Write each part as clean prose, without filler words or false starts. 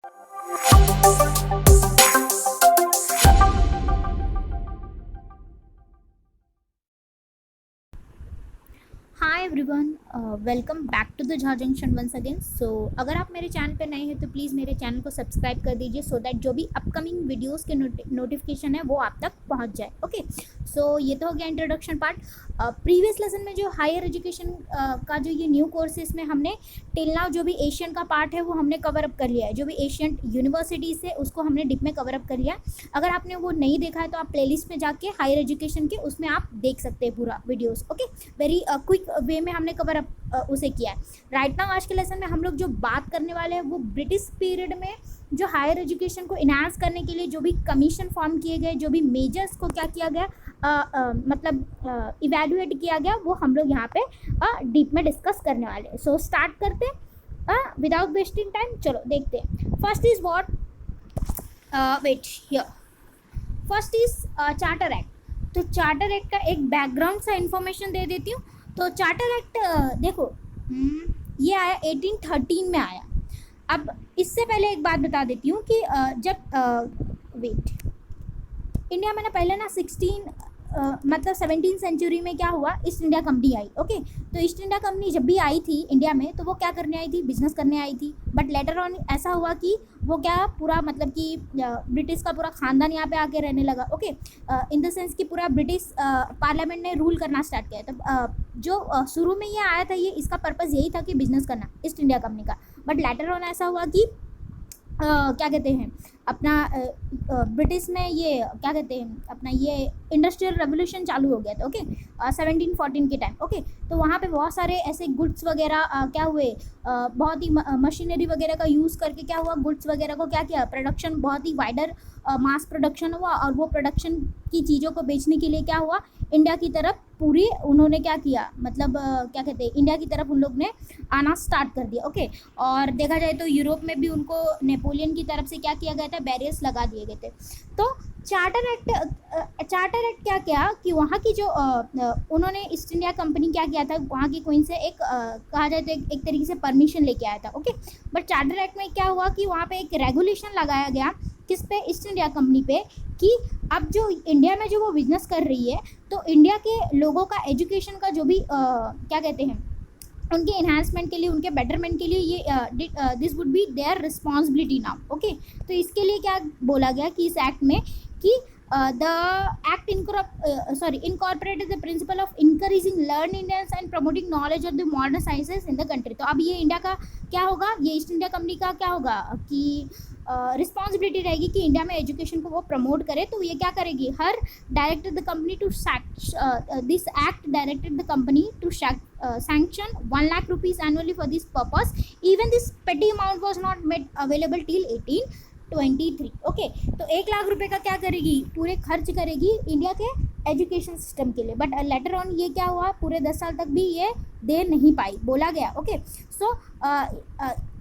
Hi everyone, welcome back to the Jha junction once again. So अगर आप मेरे channel पे नए हैं तो प्लीज़ मेरे चैनल को सब्सक्राइब कर दीजिए सो दैट जो भी अपकमिंग वीडियोस के नोटिफिकेशन है वो आप तक पहुंच जाए। ओके, सो ये तो हो गया इंट्रोडक्शन पार्ट। प्रीवियस लेसन में जो हायर एजुकेशन का जो ये न्यू कोर्सेज में हमने टिल नाउ जो भी एशियन का पार्ट है वो हमने कवर अप कर लिया है। जो भी एशियन यूनिवर्सिटीज़ है उसको हमने डिप में कवर अप कर लिया है। अगर आपने वो नहीं देखा है तो आप प्लेलिस्ट में जाके हायर एजुकेशन के उसमें आप देख सकते हैं पूरा videos. Okay, very quick way में हमने कवर अप उसे किया है। राइट नाउ आज के लेसन में हम लोग जो बात करने वाले हैं वो ब्रिटिश पीरियड में जो हायर एजुकेशन को इनहांस करने के लिए जो भी कमीशन फॉर्म किए गए, जो भी मेजर्स को क्या किया गया, मतलब इवेल्युएट किया गया, वो हम लोग यहाँ पे डीप में डिस्कस करने वाले हैं। सो स्टार्ट करते हैं विदाउट वेस्टिंग टाइम। चलो देखते हैं। First is what, wait here, first is charter act. तो चार्टर एक्ट का एक बैकग्राउंड सा इंफॉर्मेशन दे देती हूँ। तो चार्टर एक्ट देखो, ये आया 1813 में आया। अब इससे पहले एक बात बता देती हूँ कि जब वेट इंडिया में ना पहले ना 17 सेंचुरी में क्या हुआ, ईस्ट इंडिया कंपनी आई। ओके, तो ईस्ट इंडिया कंपनी जब भी आई थी इंडिया में तो वो क्या करने आई थी, बिजनेस करने आई थी। बट लेटर ऑन ऐसा हुआ कि वो क्या पूरा मतलब कि ब्रिटिश का पूरा खानदान यहाँ पे आके रहने लगा। ओके, इन द सेंस कि पूरा ब्रिटिश पार्लियामेंट ने रूल करना स्टार्ट किया। तब जो शुरू में ये आया था, ये इसका पर्पज़ यही था कि बिजनेस करना ईस्ट इंडिया कंपनी का। बट लेटर ऑन ऐसा हुआ कि क्या कहते हैं अपना ब्रिटिश में ये क्या कहते हैं अपना ये इंडस्ट्रियल रेवोल्यूशन चालू हो गया था। ओके, 1714 के टाइम। ओके, तो वहाँ पे बहुत सारे ऐसे गुड्स वगैरह क्या हुए, बहुत ही मशीनरी वगैरह का यूज़ करके क्या हुआ, गुड्स वगैरह को क्या किया, प्रोडक्शन बहुत ही वाइडर मास प्रोडक्शन हुआ। और वो प्रोडक्शन की चीज़ों को बेचने के लिए क्या हुआ, इंडिया की तरफ पूरी उन्होंने क्या किया, मतलब क्या कहते हैं इंडिया की तरफ उन लोग ने आना स्टार्ट कर दिया। ओके, और देखा जाए तो यूरोप में भी उनको नेपोलियन की तरफ से क्या किया गया था, बैरियर्स लगा दिए गए थे। तो चार्टर एक्ट क्या किया कि वहाँ की जो उन्होंने ईस्ट इंडिया कंपनी क्या किया था, वहाँ की क्वीन से एक कहा जाए तो एक तरीके से परमिशन लेके आया था। ओके, बट चार्टर एक्ट में क्या हुआ कि वहाँ पे एक रेगुलेशन लगाया गया, किस पे, ईस्ट इंडिया कंपनी पे, कि अब जो इंडिया में जो वो बिजनेस कर रही है तो इंडिया के लोगों का एजुकेशन का जो भी क्या कहते हैं उनके इन्हांसमेंट के लिए, उनके बेटरमेंट के लिए ये this would be their responsibility now. Okay, तो इसके लिए क्या बोला गया कि इस एक्ट में कि the act incorporated the principle of encouraging learned Indians and promoting knowledge of the modern sciences in the country। तो अब ये इंडिया का क्या होगा, ये ईस्ट इंडिया कंपनी का क्या होगा कि रिस्पॉन्सिबिलिटी रहेगी कि इंडिया में एजुकेशन को वो प्रमोट करे। तो ये क्या करेगी, her directed the company to this act directed the company to sanction 1 lakh rupees annually for this purpose. Even this petty amount was not made available till 1823। Okay, तो 1 लाख रुपए का क्या करेगी, पूरे खर्च करेगी इंडिया के एजुकेशन सिस्टम के लिए। बट लेटर ऑन ये क्या हुआ, पूरे 10 साल तक भी ये दे नहीं पाई, बोला गया। ओके, सो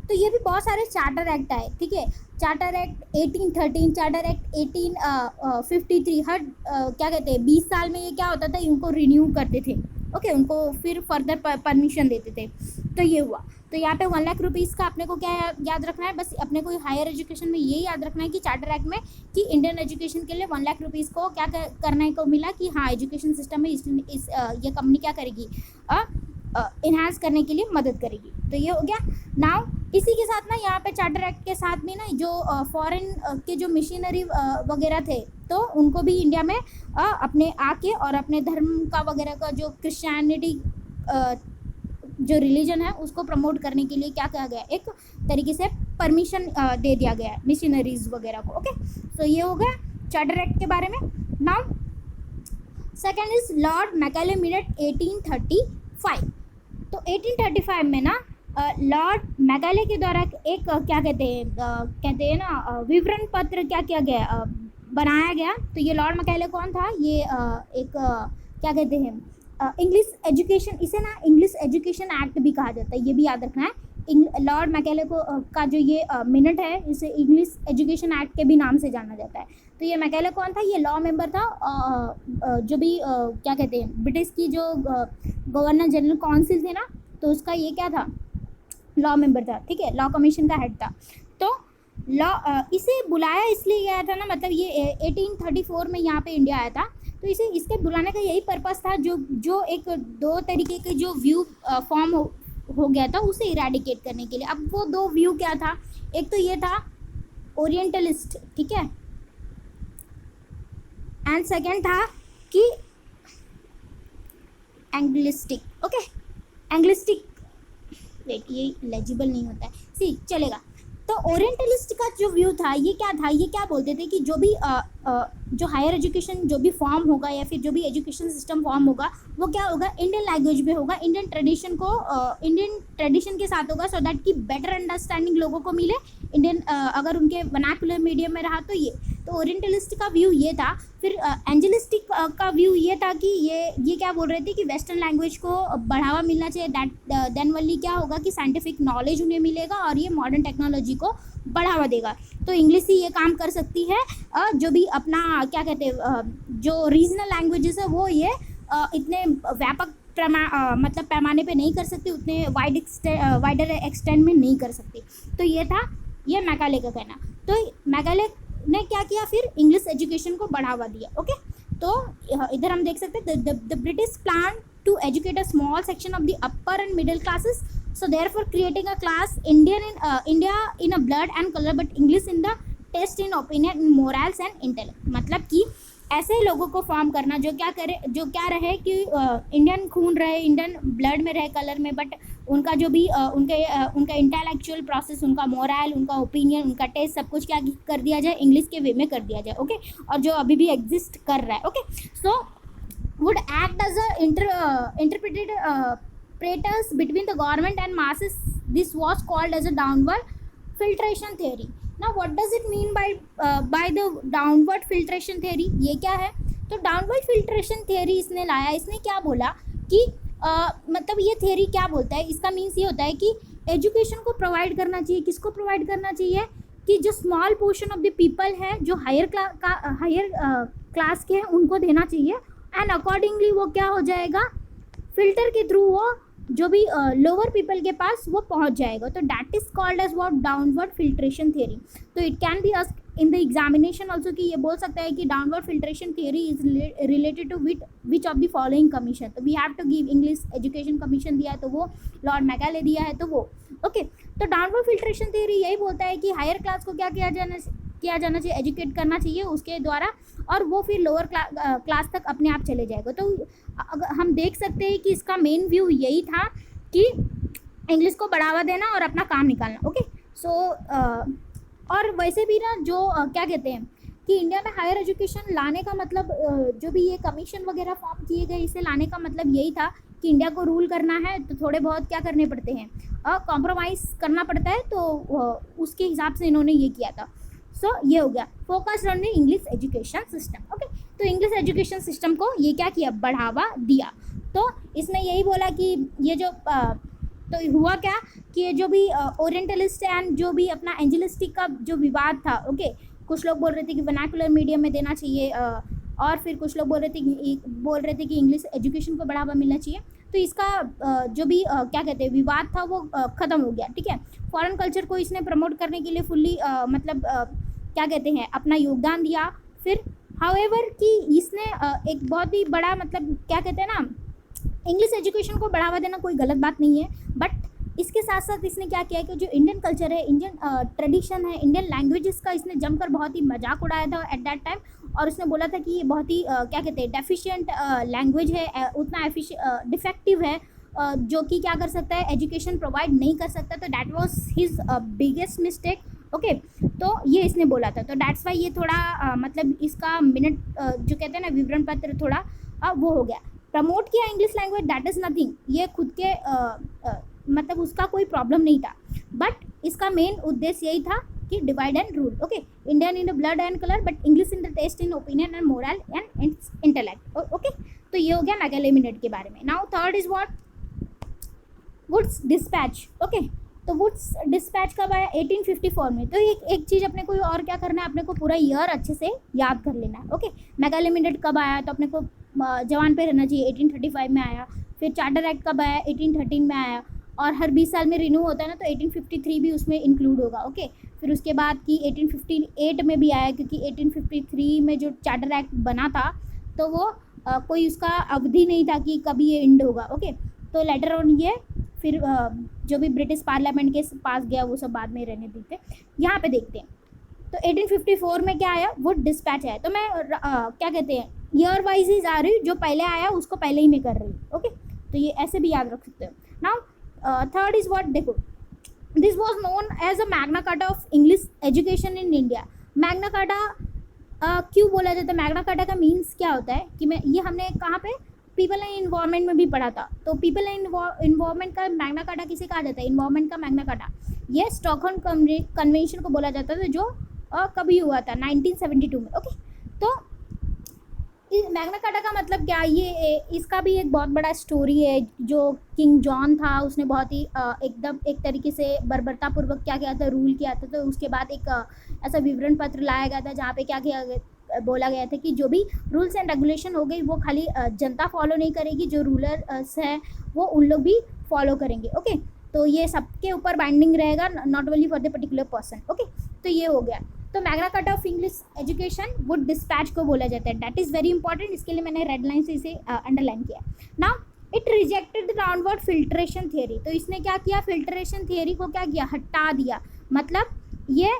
तो ये भी बहुत सारे चार्टर एक्ट आए। ठीक है, चार्टर एक्ट 1813, चार्टर एक्ट 1853, हर क्या कहते हैं 20 साल में ये क्या होता था, इनको रिन्यू करते थे। ओके, उनको फिर फर्दर परमिशन देते थे। तो ये हुआ। तो यहाँ पे 1 लाख रुपीज़ का अपने को क्या याद रखना है, बस अपने को हायर एजुकेशन में ये याद रखना है कि चार्टर एक्ट में कि इंडियन एजुकेशन के लिए 1 लाख रुपीज़ को क्या करने को मिला कि हाँ एजुकेशन सिस्टम में ये कंपनी क्या करेगी, इन्हांस करने के लिए मदद करेगी। तो ये हो गया। नाउ इसी के साथ ना यहाँ पे चार्टर एक्ट के साथ में ना जो फॉरेन के जो मिशनरी वगैरह थे तो उनको भी इंडिया में अपने आके और अपने धर्म का वगैरह का जो क्रिश्चियनिटी जो रिलीजन है उसको प्रमोट करने के लिए क्या किया गया, एक तरीके से परमिशन दे दिया गया है मिशनरीज वगैरह को। ओके, तो ये हो गया चार्टर एक्ट के बारे में। Now second is Lord Macaulay minute 1835। तो 1835 में ना लॉर्ड मैकाले के द्वारा एक क्या कहते हैं ना विवरण पत्र क्या किया गया, बनाया गया। तो ये लॉर्ड मैकाले कौन था, ये एक क्या कहते हैं इंग्लिश एजुकेशन, इसे ना इंग्लिश एजुकेशन एक्ट भी कहा जाता है, ये भी याद रखना है। लॉर्ड मैकाले को का जो ये मिनट है इसे इंग्लिश एजुकेशन एक्ट के भी नाम से जाना जाता है। तो ये मैकाले कौन था, ये लॉ मेंबर था, जो भी क्या कहते हैं ब्रिटिश की जो गवर्नर जनरल काउंसिल थे ना, तो उसका ये क्या था, लॉ मेंबर था। ठीक है, लॉ कमीशन का हेड था। तो इसे बुलाया इसलिए गया था ना, मतलब ये 1834 में यहाँ पे इंडिया आया था, तो इसे इसके बुलाने का यही पर्पस था, जो एक दो तरीके के जो व्यू फॉर्म हो गया था उसे इरेडिकेट करने के लिए। अब वो दो व्यू क्या था, एक तो ये था ओरिएंटलिस्ट, ठीक है, एंड सेकेंड था कि एंग्लिस्टिक। ओके, एंग्लिस्टिक, वेट ये लेजिबल नहीं होता है, सी चलेगा। तो ओरिएंटलिस्ट का जो व्यू था ये क्या था, ये क्या बोलते थे कि जो भी जो हायर एजुकेशन जो भी फॉर्म होगा या फिर जो भी एजुकेशन सिस्टम फॉर्म होगा वो क्या होगा, इंडियन लैंग्वेज में होगा, इंडियन ट्रेडिशन के साथ होगा, सो दैट कि बेटर अंडरस्टैंडिंग लोगों को मिले इंडियन, अगर उनके वर्नाकुलर मीडियम में रहा तो ये। तो ओरिएंटलिस्ट का व्यू ये था। फिर एंजलिस्टिक का व्यू ये था कि ये क्या बोल रहे थे कि वेस्टर्न लैंग्वेज को बढ़ावा मिलना चाहिए, दैट देन वनली क्या होगा कि साइंटिफिक नॉलेज उन्हें मिलेगा और ये मॉडर्न टेक्नोलॉजी को बढ़ावा देगा। तो इंग्लिश ही ये काम कर सकती है, जो भी अपना क्या कहते हैं जो रीजनल लैंग्वेजेस है वो ये इतने व्यापक मतलब पैमाने पे नहीं कर सकती, उतने वाइडर एक्सटेंड में नहीं कर सकती। तो ये था ये मैकाले का कहना। तो मैकाले ने क्या किया, फिर इंग्लिश एजुकेशन को बढ़ावा दिया। ओके, तो इधर हम देख सकते हैं the British plan to educate a small section of the upper and middle classes, so therefore creating a class India in a blood and color but English in the taste, in opinion, in morals and intellect। मतलब कि ऐसे लोगों को form करना जो क्या करे, जो क्या रहे कि इंडियन खून रहे, इंडियन ब्लड में रहे, कलर में, बट उनका जो भी उनका इंटेलेक्चुअल प्रोसेस, उनका मोरल, उनका ओपिनियन, उनका टेस्ट, सब कुछ क्या कर दिया जाए, इंग्लिश के वे में कर दिया जाए। ओके, और जो अभी भी एग्जिस्ट कर रहा है। Okay, so would act as a interpreters between the government and masses. This was called as a downward filtration theory. Now what does it mean by the downward filtration theory? ये क्या है? तो downward filtration theory इसने लाया, इसने क्या बोला कि मतलब ये theory क्या बोलता है, इसका मीन्स ये होता है कि एजुकेशन को प्रोवाइड करना चाहिए, किसको प्रोवाइड करना चाहिए, कि जो small portion of the people है, जो हायर क्लास के हैं, उनको देना चाहिए, एंड अकॉर्डिंगली वो क्या हो जाएगा, फिल्टर के थ्रू वो जो भी लोअर पीपल के पास वो पहुंच जाएगा। तो that is called as what, downward filtration theory. तो it can be asked in the examination also कि ये बोल सकता है कि downward filtration theory is related to which of the following commission. तो we have to give English education commission दिया है तो वो, लॉर्ड मैकाले दिया है तो वो। ओके, तो डाउनवर्ड फिल्ट्रेशन थियरी यही बोलता है कि हायर क्लास को क्या किया जाना चाहिए, एजुकेट करना चाहिए उसके द्वारा, और वो फिर लोअर क्लास तक अपने आप चले जाएगा। तो अगर हम देख सकते हैं कि इसका मेन व्यू यही था कि इंग्लिश को बढ़ावा देना और अपना काम निकालना। ओके, सो और वैसे भी ना जो क्या कहते हैं कि इंडिया में हायर एजुकेशन लाने का मतलब, जो भी ये कमीशन वगैरह फॉर्म किए गए, इसे लाने का मतलब यही था कि इंडिया को रूल करना है तो थोड़े बहुत क्या करने पड़ते हैं, कॉम्प्रोमाइज़ करना पड़ता है, तो उसके हिसाब से इन्होंने ये किया था। सो ये हो गया focused on the English education system. Okay, तो इंग्लिश एजुकेशन सिस्टम को ये क्या किया, बढ़ावा दिया। तो इसमें यही बोला कि ये जो तो हुआ क्या कि ये जो भी ओरिएंटलिस्ट एंड जो भी अपना एंजलिस्टिक का जो विवाद था, ओके, कुछ लोग बोल रहे थे कि वर्नाकुलर मीडियम में देना चाहिए, और फिर कुछ लोग बोल रहे थे कि इंग्लिश एजुकेशन को बढ़ावा मिलना चाहिए। तो इसका जो भी क्या कहते हैं विवाद था वो ख़त्म हो गया। ठीक है, फॉरेन कल्चर को इसने प्रमोट करने के लिए फुल्ली मतलब क्या कहते हैं अपना योगदान दिया। फिर हाउएवर कि इसने एक बहुत ही बड़ा मतलब क्या कहते हैं ना, इंग्लिश एजुकेशन को बढ़ावा देना कोई गलत बात नहीं है, बट इसके साथ साथ इसने क्या किया कि जो इंडियन कल्चर है, इंडियन ट्रेडिशन है, इंडियन लैंग्वेजेस का इसने जमकर बहुत ही मजाक उड़ाया था एट दैट टाइम, और उसने बोला था कि ये बहुत ही क्या कहते हैं डेफिशिएंट लैंग्वेज है, उतना डिफेक्टिव है, जो कि क्या कर सकता है, एजुकेशन प्रोवाइड नहीं कर सकता। तो that was his biggest mistake. Okay, तो ये इसने बोला था। तो दैट्स वाई ये थोड़ा मतलब इसका मिनट जो कहते हैं ना विवरण पत्र थोड़ा वो हो गया। प्रमोट किया English language, that is nothing, ये खुद के मतलब उसका कोई प्रॉब्लम नहीं था, बट इसका मेन उद्देश्य यही था कि divide and rule. Okay, Indian in the blood and colour but English in the taste, in opinion and moral and intellect. Okay, तो ये हो गया मैकाले मिनट के बारे में। Now third is what, Wood's despatch. Okay, तो Wood's despatch कब आया, 1854 में। तो एक चीज़ अपने को और क्या करना है, अपने को पूरा ईयर अच्छे से याद कर लेना है। ओके, मैकाले मिनट कब आया, तो अपने को जवान पे रहना चाहिए, 1835 में आया। फिर चार्टर एक्ट कब आया, 1813 में आया, और हर 20 साल में रिन्यू होता है ना, तो 1853 भी उसमें इंक्लूड होगा। ओके, फिर उसके बाद कि 1858 में भी आया, क्योंकि 1853 में जो चार्टर एक्ट बना था तो वो कोई उसका अवधि नहीं था कि कभी ये एंड होगा। ओके, तो लेटर ऑन ये फिर जो भी ब्रिटिश पार्लियामेंट के पास गया वो सब बाद में रहने देते। यहाँ पे देखते हैं तो 1854 में क्या आया, वुड डिस्पैच आया। तो मैं क्या कहते हैं ईयर वाइज ही जा रही हूँ, जो पहले आया उसको पहले ही मैं कर रही हूँ। ओके, तो ये ऐसे भी याद रख सकते हो। नाउ थर्ड इज व्हाट, देखो this was known as a Magna carta of English education in India. Magna Carta क्यों बोला जाता है? मैग्ना कार्टा का मीन्स क्या होता है कि मैं ये हमने कहाँ पे पीपल एंड इन्वायरमेंट में भी पढ़ा था। तो पीपल एंड इन्वायरमेंट का मैग्ना कार्टा किसे कहा जाता है? इन्वायरमेंट का मैग्ना कार्टा ये स्टॉकहोम कन्वेंशन को बोला जाता था, जो कभी हुआ था 1972 में। ओके, तो मैग्ना कार्टा का मतलब क्या, ये इसका भी एक बहुत बड़ा स्टोरी है। जो किंग जॉन था उसने बहुत ही एकदम एक तरीके से बर्बरतापूर्वक क्या किया था, रूल किया था। तो उसके बाद एक ऐसा विवरण पत्र लाया गया था जहाँ पे क्या किया बोला गया था कि जो भी रूल्स एंड रेगुलेशन हो गई वो खाली जनता फॉलो नहीं करेगी, जो रूलर्स है वो उन लोग भी फॉलो करेंगे। ओके, तो ये सबके ऊपर बाइंडिंग रहेगा, not only for the particular person. Okay, तो ये हो गया। तो Magna carta of English education Wood dispatch को बोला जाता है। दैट इज़ वेरी इंपॉर्टेंट, इसके लिए मैंने रेड लाइन से इसे अंडरलाइन किया। Now it rejected the downward filtration theory. तो इसने क्या किया, फिल्ट्रेशन थियरी को क्या किया, हटा दिया। मतलब ये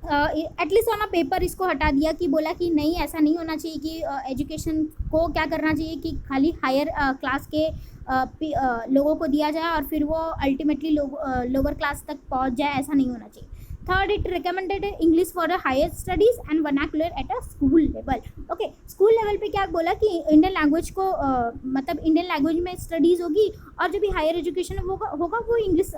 एटलीस्ट ऑन अ पेपर इसको हटा दिया, कि बोला कि नहीं ऐसा नहीं होना चाहिए कि एजुकेशन को क्या करना चाहिए कि खाली हायर क्लास के लोगों को दिया जाए और फिर वो अल्टीमेटली लोअर क्लास तक पहुंच जाए, ऐसा नहीं होना चाहिए। Third, it recommended English for higher studies and vernacular at a school level. Okay, school level पे क्या बोला कि इंडियन लैंग्वेज को मतलब इंडियन लैंग्वेज में स्टडीज़ होगी और जो भी हायर एजुकेशन होगा वो इंग्लिश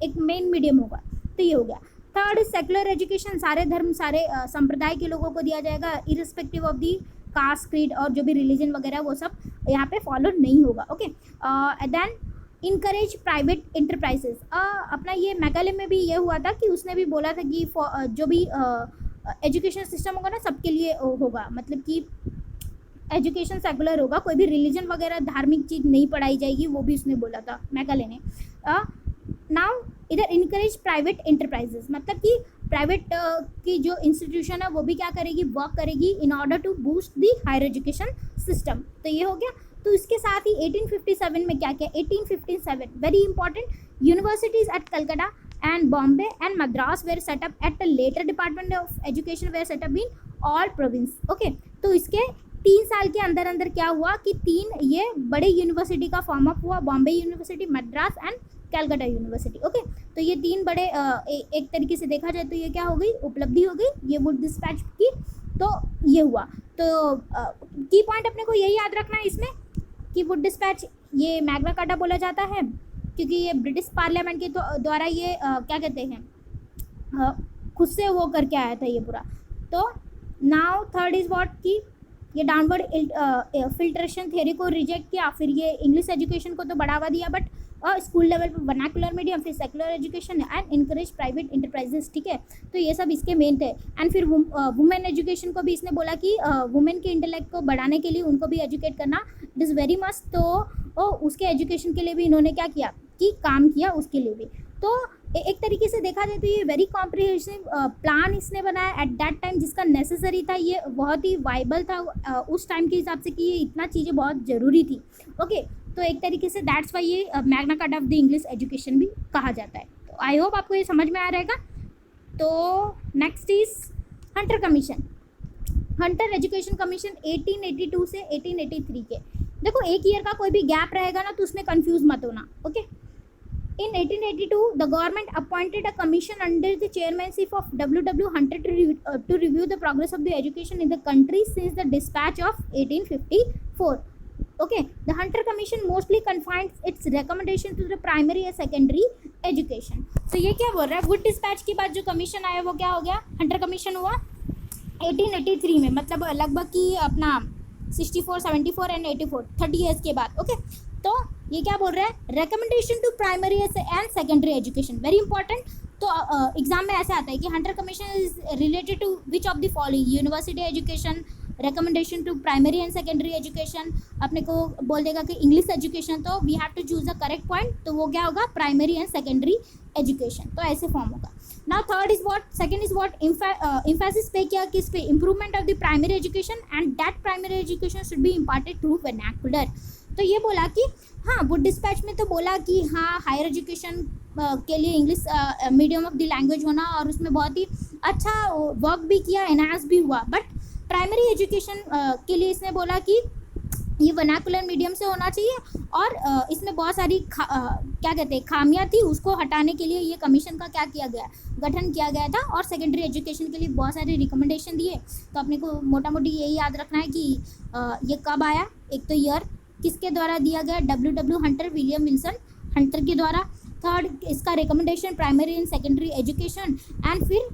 एक मेन मीडियम होगा। तो ये हो गया। थर्ड, सेकुलर एजुकेशन, सारे धर्म सारे संप्रदाय के लोगों को दिया जाएगा, irrespective of the caste, creed और जो भी रिलीजन वगैरह वो सब यहाँ पे फॉलो नहीं होगा। Okay, then encourage private enterprises. अपना ये मैकाले में भी ये हुआ था कि उसने भी बोला था कि जो भी एजुकेशन सिस्टम होगा ना सबके लिए होगा, मतलब कि एजुकेशन सेकुलर होगा, कोई भी रिलीजन वगैरह धार्मिक चीज़ नहीं पढ़ाई जाएगी, वो भी उसने बोला था मैकाले ने। नाउ इधर इनकरेज प्राइवेट इंटरप्राइजेज, मतलब कि प्राइवेट की जो इंस्टीट्यूशन है वो भी क्या करेगी, वर्क करेगी in order to boost the higher education system. तो ये हो गया। तो इसके साथ ही 1857 में क्या किया, 1857 very important, universities at Calcutta and Bombay and Madras were set up at the later department of education were set up in all province. Okay, तो इसके 3 साल के अंदर अंदर क्या हुआ कि 3 ये बड़े यूनिवर्सिटी का फॉर्म अप हुआ, Bombay university, Madras and Calcutta university. Okay, तो ये 3 बड़े एक तरीके से देखा जाए तो ये क्या हो गई, उपलब्धि हो गई ये वुड डिस्पैच की। तो ये हुआ। तो की पॉइंट अपने को यही याद रखना है इसमें कि वुड डिस्पैच ये मैग्ना कार्टा बोला जाता है क्योंकि ये ब्रिटिश पार्लियामेंट के द्वारा ये क्या कहते हैं खुद से वो करके आया था ये पूरा। तो नाउ थर्ड इज़ व्हाट कि ये डाउनवर्ड फिल्ट्रेशन थियरी को रिजेक्ट किया, फिर ये इंग्लिश एजुकेशन को तो बढ़ावा दिया बट स्कूल लेवल पर वर्नाकुलर मीडियम, फिर secular education and encourage private enterprises. ठीक है, तो ये सब इसके मेन थे। एंड फिर वुमेन एजुकेशन को भी इसने बोला कि वुमेन के इंटेलेक्ट को बढ़ाने के लिए उनको भी एजुकेट करना इट इज़ वेरी मस्ट। तो उसके एजुकेशन के लिए भी इन्होंने क्या किया कि काम किया उसके लिए भी। तो एक तरीके से देखा जाए तो ये वेरी कॉम्प्रिहेंसिव प्लान इसने बनाया एट दैट टाइम, जिसका नेसेसरी था, ये बहुत ही वाइबल था उस टाइम के हिसाब से कि ये इतना चीज़ें बहुत ज़रूरी थी। ओके, तो एक तरीके से दैट्स वाई ये Magna carta of the English education भी कहा जाता है। तो आई होप आपको ये समझ में आ रहेगा। तो next is Hunter commission, Hunter education commission 1882 से 1883 के। देखो एक ईयर का कोई भी गैप रहेगा ना तो उसमें कंफ्यूज मत होना। Okay, in 1882 the government appointed a commission under the chairmanship of W. Hunter to review the progress of the education in the country since the dispatch of 1854. Okay, the Hunter Commission mostly confines its recommendation to the primary and secondary education. So ये क्या बोल रहा है, Wood dispatch के बाद जो commission आया वो क्या हो गया, हंटर कमीशन हुआ 1883 में, मतलब लगभग कि अपना 64, 74 एंड 84 30 ईयर्स के बाद। ओके, तो ये क्या बोल रहा है, recommendation to primary and secondary education, very important. तो एग्जाम में ऐसे आता है कि Hunter commission is related to which of the following, university education, recommendation to primary and secondary education, अपने को बोल देगा कि इंग्लिश एजुकेशन, तो we have to choose the correct point, तो वो क्या होगा, प्राइमरी एंड सेकेंडरी एजुकेशन। तो ऐसे फॉर्म होगा। Now third is what, second is what, emphasis पे किया किस पे, improvement of the primary education and that primary education should be imparted through vernacular. तो ये बोला कि हाँ, वुड डिस्पैच में तो बोला कि हाँ हायर एजुकेशन के लिए English medium of the language होना, और उसमें बहुत ही अच्छा वर्क भी किया, एनहांस भी हुआ। बट प्राइमरी एजुकेशन के लिए इसने बोला कि ये वर्नाकुलर मीडियम से होना चाहिए, और इसमें बहुत सारी क्या कहते हैं खामियां थी, उसको हटाने के लिए ये कमीशन का क्या किया गया, गठन किया गया था, और सेकेंडरी एजुकेशन के लिए बहुत सारे रिकमेंडेशन दिए। तो अपने को मोटा मोटी यही याद रखना है कि ये कब आया, एक तो ईयर किसके द्वारा दिया गया, W Hunter, William Wilson Hunter के द्वारा। थर्ड इसका recommendation primary and secondary education, and फिर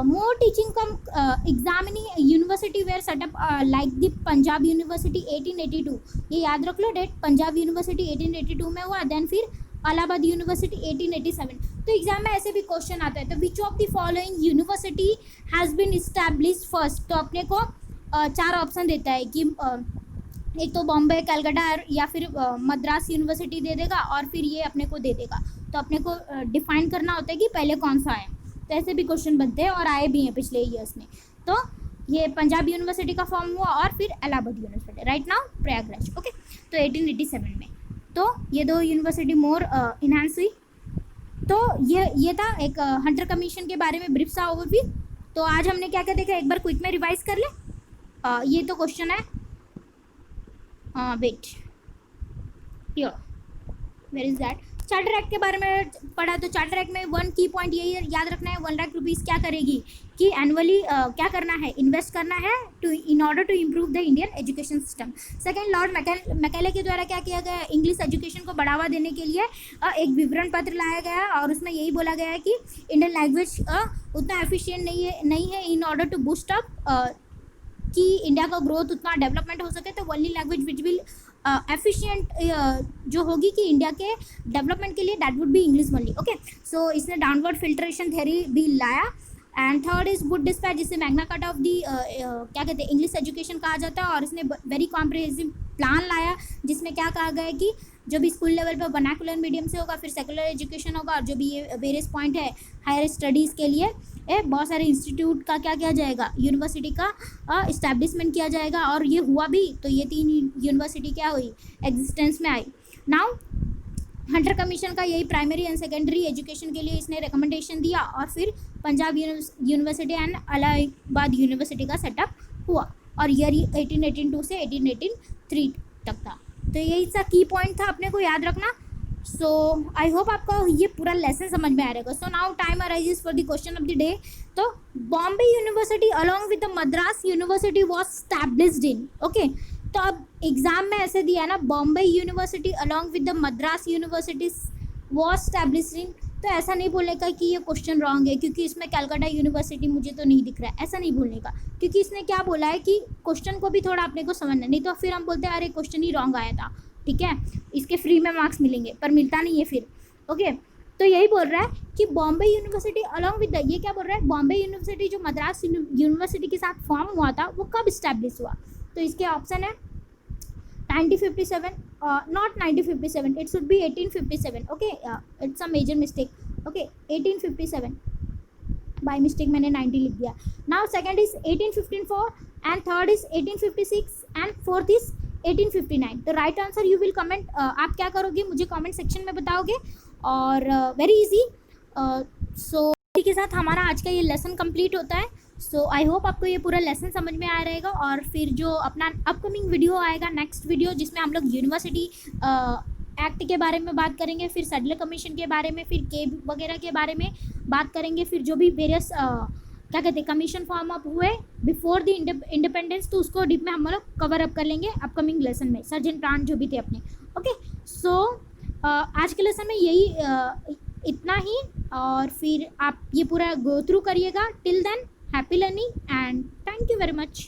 more teaching come examining university were set up like the Punjab university 1882, ये याद रख लो डेट, पंजाब यूनिवर्सिटी 1882 में हुआ। देन फिर इलाहाबाद यूनिवर्सिटी 1887। तो एग्जाम में ऐसे भी क्वेश्चन आता है, तो which of the following university has been establish first, तो अपने को चार ऑप्शन देता है कि एक तो बॉम्बे, कलकत्ता या फिर मद्रास यूनिवर्सिटी दे देगा, और फिर ये अपने को दे देगा। तो अपने को डिफाइन करना होता है कि पहले कौन सा है। तो ऐसे भी क्वेश्चन बनते हैं और आए भी हैं पिछले ईयर्स में। तो ये पंजाब यूनिवर्सिटी का फॉर्म हुआ, और फिर Allahabad university, right now Prayagraj. Okay, तो 1887 में तो ये दो यूनिवर्सिटी मोर इन्हांस हुई। तो ये था एक हंटर कमीशन के बारे में ब्रीफ सा ओवरव्यू। तो आज हमने क्या क्या देखा, एक बार क्विक में रिवाइज कर ले। ये तो क्वेश्चन है, wait here, where is that, charter act के बारे में पढ़ा। तो चार्टर एक्ट में वन की पॉइंट यही याद रखना है, 1 लाख रुपीज़ क्या करेगी कि एनुअली क्या करना है, इन्वेस्ट करना है to in order to improve the Indian education system. Second, Lord Macaulay के द्वारा क्या किया गया, इंग्लिश एजुकेशन को बढ़ावा देने के लिए एक विवरण पत्र लाया गया, और उसमें यही बोला गया है कि इंडियन लैंग्वेज उतना एफिशिएंट नहीं है in order to boost up कि इंडिया का ग्रोथ उतना डेवलपमेंट हो सके। तो only language which will efficient जो होगी कि इंडिया के डेवलपमेंट के लिए, that would be English only. Okay, so इसने डाउनवर्ड फिल्ट्रेशन थ्योरी भी लाया। And third is wood dispatch, जिसे मैग्ना कार्टा ऑफ दी क्या कहते हैं इंग्लिश एजुकेशन कहा जाता है, और इसने वेरी कॉम्प्रिहेंसिव प्लान लाया, जिसमें क्या कहा गया है कि जो भी स्कूल लेवल पर वर्नाकुलर मीडियम से होगा, फिर सेकुलर एजुकेशन होगा, और जो भी ये वेरियस पॉइंट है हायर स्टडीज़ के लिए बहुत सारे इंस्टीट्यूट का क्या किया जाएगा, यूनिवर्सिटी का इस्टेब्लिशमेंट किया जाएगा। और ये हुआ भी, तो ये 3 यूनिवर्सिटी क्या हुई, एग्जिस्टेंस में आई। नाउ हंटर कमीशन का यही प्राइमरी एंड सेकेंडरी एजुकेशन के लिए इसने रिकमेंडेशन दिया, और फिर Punjab university and Allahabad university का सेटअप हुआ, और ईयर 1882 से 1883 तक था। तो यही सा की पॉइंट था, अपने को याद रखना। सो आई होप आपको ये पूरा लेसन समझ में आ रहेगा। So now time arises for the question of the day. तो Bombay university along with the Madras university was established in, okay. तो अब एग्जाम में ऐसे दिया ना, Bombay university along with the Madras university was established in, तो ऐसा नहीं बोलने का कि ये क्वेश्चन रॉन्ग है क्योंकि इसमें कलकत्ता यूनिवर्सिटी मुझे तो नहीं दिख रहा है, ऐसा नहीं बोलने का, क्योंकि इसने क्या बोला है कि क्वेश्चन को भी थोड़ा अपने को समझना, नहीं तो फिर हम बोलते हैं अरे क्वेश्चन ही रॉन्ग आया था, ठीक है, इसके फ्री में मार्क्स मिलेंगे, पर मिलता नहीं है फिर। ओके, तो यही बोल रहा है कि Bombay university along with the, ये क्या बोल रहा है, बॉम्बे यूनिवर्सिटी जो मद्रास यूनिवर्सिटी के साथ फॉर्म हुआ था वो कब इस्टेब्लिश हुआ। तो इसके ऑप्शन है 1957, not 1957, it should be 1857, okay, it's a major mistake, okay, 1857 by mistake मैंने 90 लिख दिया। Now second is 1854 and third is 1856 and fourth is 1859। तो right answer you will comment, आप क्या करोगे मुझे कमेंट सेक्शन में बताओगे, और वेरी इजी। सो इसी के साथ हमारा आज का ये लेसन कंप्लीट होता है। सो आई होप आपको ये पूरा लेसन समझ में आ रहेगा, और फिर जो अपना अपकमिंग वीडियो आएगा, नेक्स्ट वीडियो, जिसमें हम लोग यूनिवर्सिटी एक्ट के बारे में बात करेंगे, फिर सैडलर कमीशन के बारे में, फिर के वगैरह के बारे में बात करेंगे, फिर जो भी वेरियस क्या कहते हैं कमीशन फॉर्म अप हुए बिफोर द इंडिपेंडेंस, तो उसको डीप में हम लोग कवर अप कर लेंगे अपकमिंग लेसन में, सर्जन प्लान जो भी थे अपने। ओके, सो आज के लेसन में यही इतना ही, और फिर आप ये पूरा गो थ्रू करिएगा। Till than happy learning and thank you very much.